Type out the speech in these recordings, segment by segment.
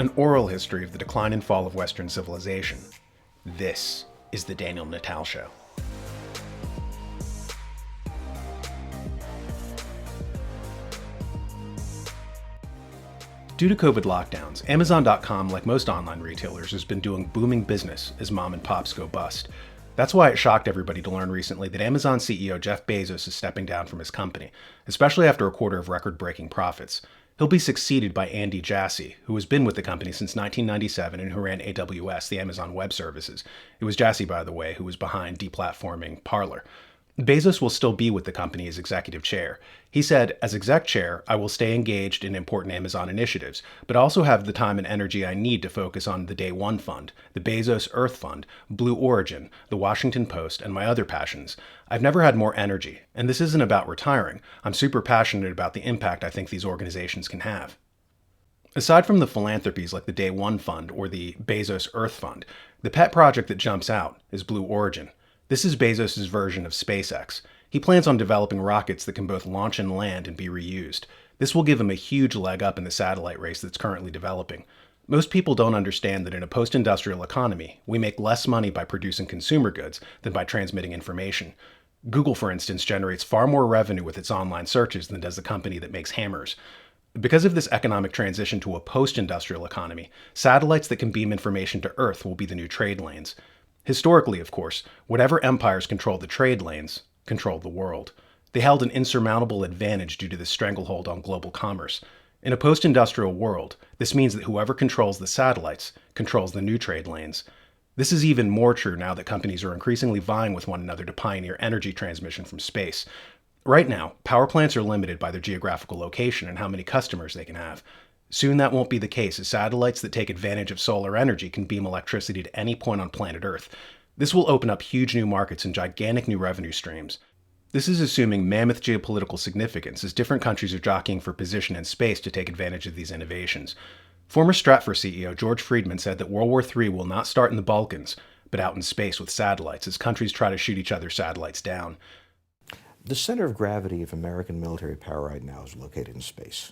An oral history of the decline and fall of Western civilization. This is the Daniel Natal Show. Due to COVID lockdowns, Amazon.com, like most online retailers, has been doing booming business as mom and pops go bust. That's why it shocked everybody to learn recently that Amazon CEO Jeff Bezos is stepping down from his company, especially after a quarter of record-breaking profits. He'll be succeeded by Andy Jassy, who has been with the company since 1997 and who ran AWS, the Amazon Web Services. It was Jassy, by the way, who was behind deplatforming Parler. Bezos will still be with the company as executive chair. He said, "As exec chair, I will stay engaged in important Amazon initiatives, but also have the time and energy I need to focus on the Day One Fund, the Bezos Earth Fund, Blue Origin, the Washington Post, and my other passions. I've never had more energy, and this isn't about retiring. I'm super passionate about the impact I think these organizations can have." Aside from the philanthropies like the Day One Fund or the Bezos Earth Fund, the pet project that jumps out is Blue Origin. This is Bezos' version of SpaceX. He plans on developing rockets that can both launch and land and be reused. This will give him a huge leg up in the satellite race that's currently developing. Most people don't understand that in a post-industrial economy, we make less money by producing consumer goods than by transmitting information. Google, for instance, generates far more revenue with its online searches than does the company that makes hammers. Because of this economic transition to a post-industrial economy, satellites that can beam information to Earth will be the new trade lanes. Historically, of course, whatever empires controlled the trade lanes controlled the world. They held an insurmountable advantage due to this stranglehold on global commerce. In a post-industrial world, this means that whoever controls the satellites controls the new trade lanes. This is even more true now that companies are increasingly vying with one another to pioneer energy transmission from space. Right now, power plants are limited by their geographical location and how many customers they can have. Soon that won't be the case, as satellites that take advantage of solar energy can beam electricity to any point on planet Earth. This will open up huge new markets and gigantic new revenue streams. This is assuming mammoth geopolitical significance, as different countries are jockeying for position in space to take advantage of these innovations. Former Stratfor CEO George Friedman said that World War III will not start in the Balkans, but out in space with satellites, as countries try to shoot each other's satellites down. The center of gravity of American military power right now is located in space.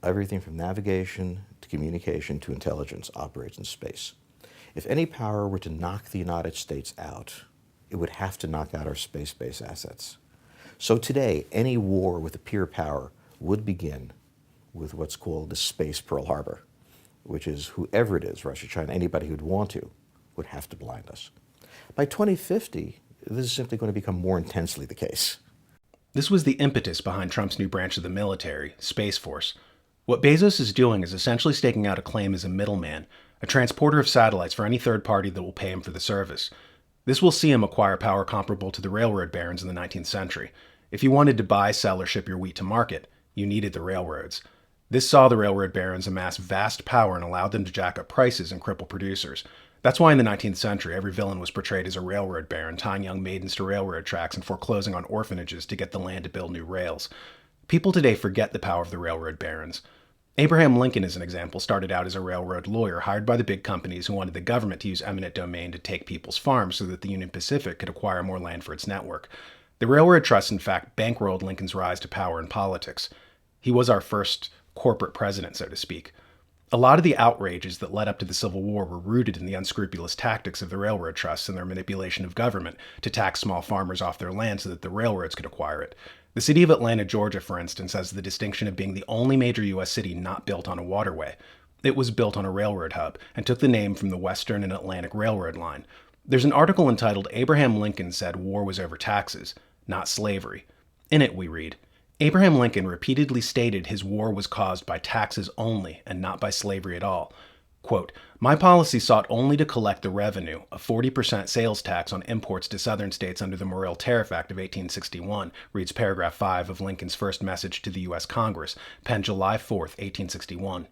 Everything from navigation to communication to intelligence operates in space. If any power were to knock the United States out, it would have to knock out our space-based assets. So today, any war with a peer power would begin with what's called the space Pearl Harbor, which is whoever it is, Russia, China, anybody who'd want to, would have to blind us. By 2050, this is simply going to become more intensely the case. This was the impetus behind Trump's new branch of the military, Space Force. What Bezos is doing is essentially staking out a claim as a middleman, a transporter of satellites for any third party that will pay him for the service. This will see him acquire power comparable to the railroad barons in the 19th century. If you wanted to buy, sell, or ship your wheat to market, you needed the railroads. This saw the railroad barons amass vast power and allowed them to jack up prices and cripple producers. That's why in the 19th century, every villain was portrayed as a railroad baron, tying young maidens to railroad tracks and foreclosing on orphanages to get the land to build new rails. People today forget the power of the railroad barons. Abraham Lincoln, as an example, started out as a railroad lawyer hired by the big companies who wanted the government to use eminent domain to take people's farms so that the Union Pacific could acquire more land for its network. The railroad trust, in fact, bankrolled Lincoln's rise to power in politics. He was our first corporate president, so to speak. A lot of the outrages that led up to the Civil War were rooted in the unscrupulous tactics of the railroad trusts and their manipulation of government to tax small farmers off their land so that the railroads could acquire it. The city of Atlanta, Georgia, for instance, has the distinction of being the only major U.S. city not built on a waterway. It was built on a railroad hub and took the name from the Western and Atlantic Railroad line. There's an article entitled "Abraham Lincoln Said War Was Over Taxes, Not Slavery." In it we read, "Abraham Lincoln repeatedly stated his war was caused by taxes only and not by slavery at all. Quote, my policy sought only to collect the revenue, a 40% sales tax on imports to southern states under the Morrill Tariff Act of 1861, reads paragraph 5 of Lincoln's first message to the U.S. Congress, penned July 4, 1861.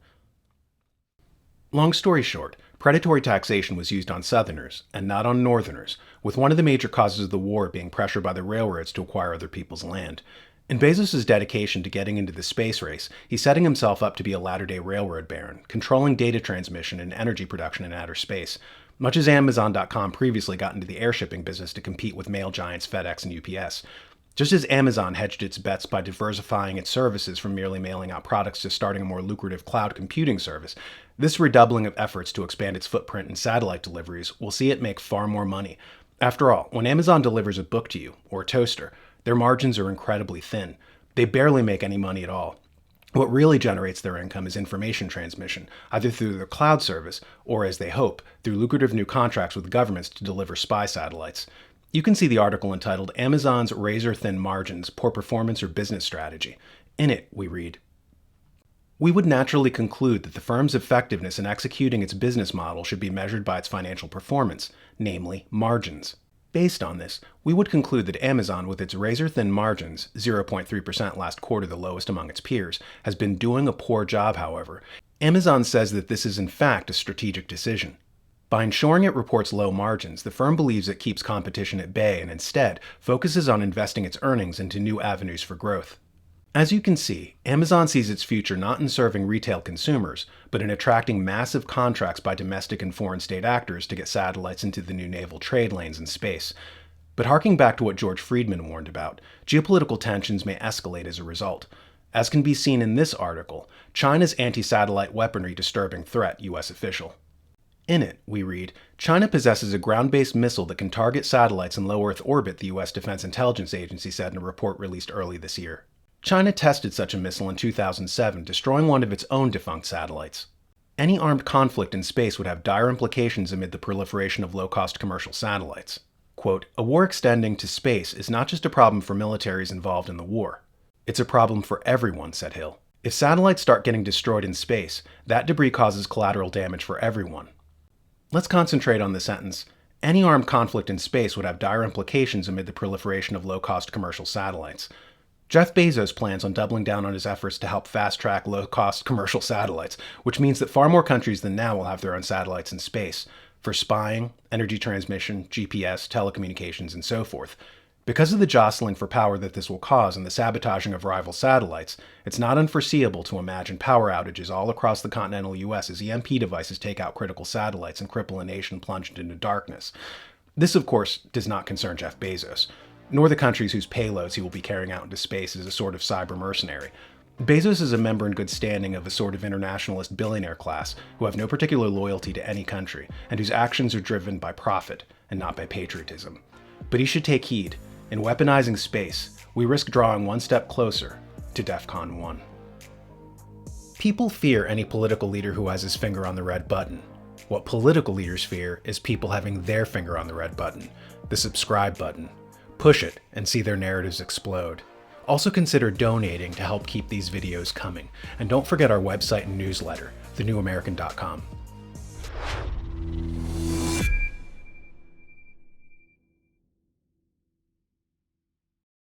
Long story short, predatory taxation was used on Southerners and not on Northerners, with one of the major causes of the war being pressure by the railroads to acquire other people's land. In Bezos' dedication to getting into the space race, he's setting himself up to be a latter-day railroad baron, controlling data transmission and energy production in outer space, much as Amazon.com previously got into the air shipping business to compete with mail giants FedEx and UPS. Just as Amazon hedged its bets by diversifying its services from merely mailing out products to starting a more lucrative cloud computing service, this redoubling of efforts to expand its footprint in satellite deliveries will see it make far more money. After all, when Amazon delivers a book to you, or a toaster, their margins are incredibly thin. They barely make any money at all. What really generates their income is information transmission, either through their cloud service or, as they hope, through lucrative new contracts with governments to deliver spy satellites. You can see the article entitled Amazon's Razor-Thin Margins, Poor Performance or Business Strategy. In it, we read, "We would naturally conclude that the firm's effectiveness in executing its business model should be measured by its financial performance, namely margins. Based on this, we would conclude that Amazon, with its razor-thin margins, 0.3% last quarter, the lowest among its peers, has been doing a poor job, however. Amazon says that this is in fact a strategic decision. By ensuring it reports low margins, the firm believes it keeps competition at bay and instead focuses on investing its earnings into new avenues for growth. As you can see, Amazon sees its future not in serving retail consumers, but in attracting massive contracts by domestic and foreign state actors to get satellites into the new naval trade lanes in space. But harking back to what George Friedman warned about, geopolitical tensions may escalate as a result. As can be seen in this article, China's anti-satellite weaponry disturbing threat, U.S. official. In it, we read, China possesses a ground-based missile that can target satellites in low Earth orbit, the U.S. Defense Intelligence Agency said in a report released early this year. China tested such a missile in 2007, destroying one of its own defunct satellites. Any armed conflict in space would have dire implications amid the proliferation of low-cost commercial satellites. Quote, a war extending to space is not just a problem for militaries involved in the war. It's a problem for everyone, said Hill. If satellites start getting destroyed in space, that debris causes collateral damage for everyone. Let's concentrate on the sentence, any armed conflict in space would have dire implications amid the proliferation of low-cost commercial satellites. Jeff Bezos plans on doubling down on his efforts to help fast-track low-cost commercial satellites, which means that far more countries than now will have their own satellites in space, for spying, energy transmission, GPS, telecommunications, and so forth. Because of the jostling for power that this will cause and the sabotaging of rival satellites, it's not unforeseeable to imagine power outages all across the continental U.S. as EMP devices take out critical satellites and cripple a nation plunged into darkness. This, of course, does not concern Jeff Bezos, nor the countries whose payloads he will be carrying out into space as a sort of cyber mercenary. Bezos is a member in good standing of a sort of internationalist billionaire class who have no particular loyalty to any country and whose actions are driven by profit and not by patriotism. But he should take heed. In weaponizing space, we risk drawing one step closer to DEFCON 1. People fear any political leader who has his finger on the red button. What political leaders fear is people having their finger on the red button, the subscribe button. Push it and see their narratives explode. Also consider donating to help keep these videos coming. And don't forget our website and newsletter, thenewamerican.com.